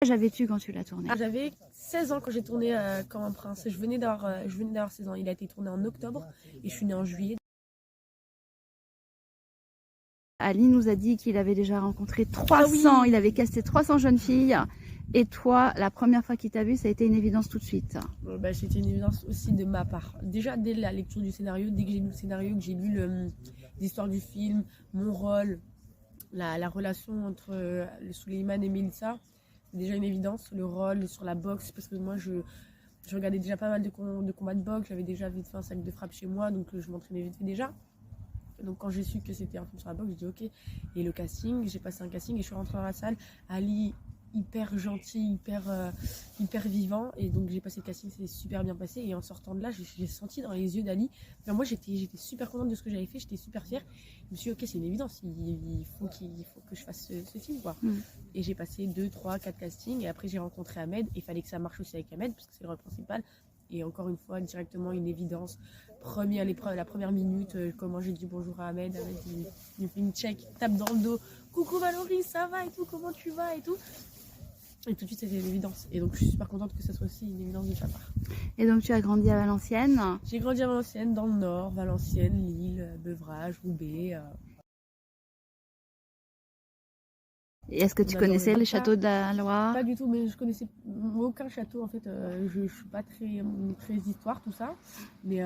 Quel âge avais-tu quand tu l'as tourné? J'avais 16 ans quand j'ai tourné Comme un prince. Je venais d'avoir 16 ans. Il a été tourné en octobre et je suis née en juillet. Ali nous a dit qu'il avait déjà rencontré 300, il avait casté 300 jeunes filles. Et toi, la première fois qu'il t'a vu, ça a été une évidence tout de suite. C'était une évidence aussi de ma part. Déjà, dès la lecture du scénario, dès que j'ai lu le scénario, que j'ai lu l'histoire du film, mon rôle, la relation entre Souleymane et Mélissa, c'est déjà une évidence. Le rôle sur la boxe, parce que moi, je regardais déjà pas mal de combats de boxe. J'avais déjà vite fait un sac de frappe chez moi, donc je m'entraînais vite fait déjà. Donc quand j'ai su que c'était un film sur la boxe, j'ai dit ok. Et le casting, j'ai passé un casting et je suis rentrée dans la salle. Ali, hyper gentil, hyper vivant. Et donc j'ai passé le casting, c'est super bien passé. Et en sortant de là, j'ai senti dans les yeux d'Ali. Enfin, moi j'étais super contente de ce que j'avais fait, j'étais super fière. Je me suis dit ok, c'est une évidence, il faut que je fasse ce film quoi. Et j'ai passé 2, 3, 4 castings. Et après j'ai rencontré Ahmed. Et il fallait que ça marche aussi avec Ahmed, parce que c'est le rôle principal. Et encore une fois, directement une évidence. La première minute, comment j'ai dit bonjour à Ahmed. Ahmed, il me fait une check, tape dans le dos. Coucou Valérie, ça va et tout, comment tu vas et tout. Et tout de suite, c'était une évidence. Et donc, je suis super contente que ça soit aussi une évidence de sa part. Et donc, tu as grandi à Valenciennes? J'ai grandi à Valenciennes, dans le Nord, Valenciennes, Lille, Beuvrages, Roubaix. Et est-ce que tu connaissais les châteaux de la Loire? Pas du tout, mais je connaissais aucun château en fait. Je suis pas très histoire, tout ça. Mais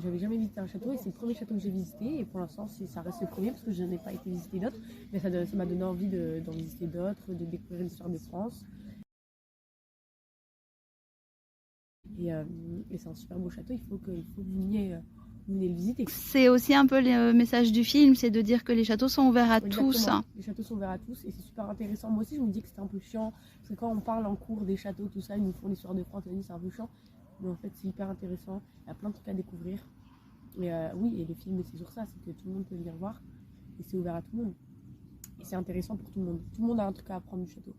j'avais jamais visité un château et c'est le premier château que j'ai visité. Et pour l'instant, ça reste le premier parce que je n'ai pas été visiter d'autres. Mais ça m'a donné envie d'en visiter d'autres, de découvrir l'histoire de France. Et c'est un super beau château, il faut que vous veniez le visiter. C'est aussi un peu le message du film, c'est de dire que les châteaux sont ouverts à tous. Les châteaux sont ouverts à tous et c'est super intéressant. Moi aussi, je me dis que c'était un peu chiant, parce que quand on parle en cours des châteaux, tout ça, ils nous font l'histoire de France, c'est un peu chiant. Mais en fait, c'est hyper intéressant, il y a plein de trucs à découvrir. Et oui, et le film, c'est sur ça, c'est que tout le monde peut venir voir et c'est ouvert à tout le monde. Et c'est intéressant pour tout le monde. Tout le monde a un truc à apprendre du château.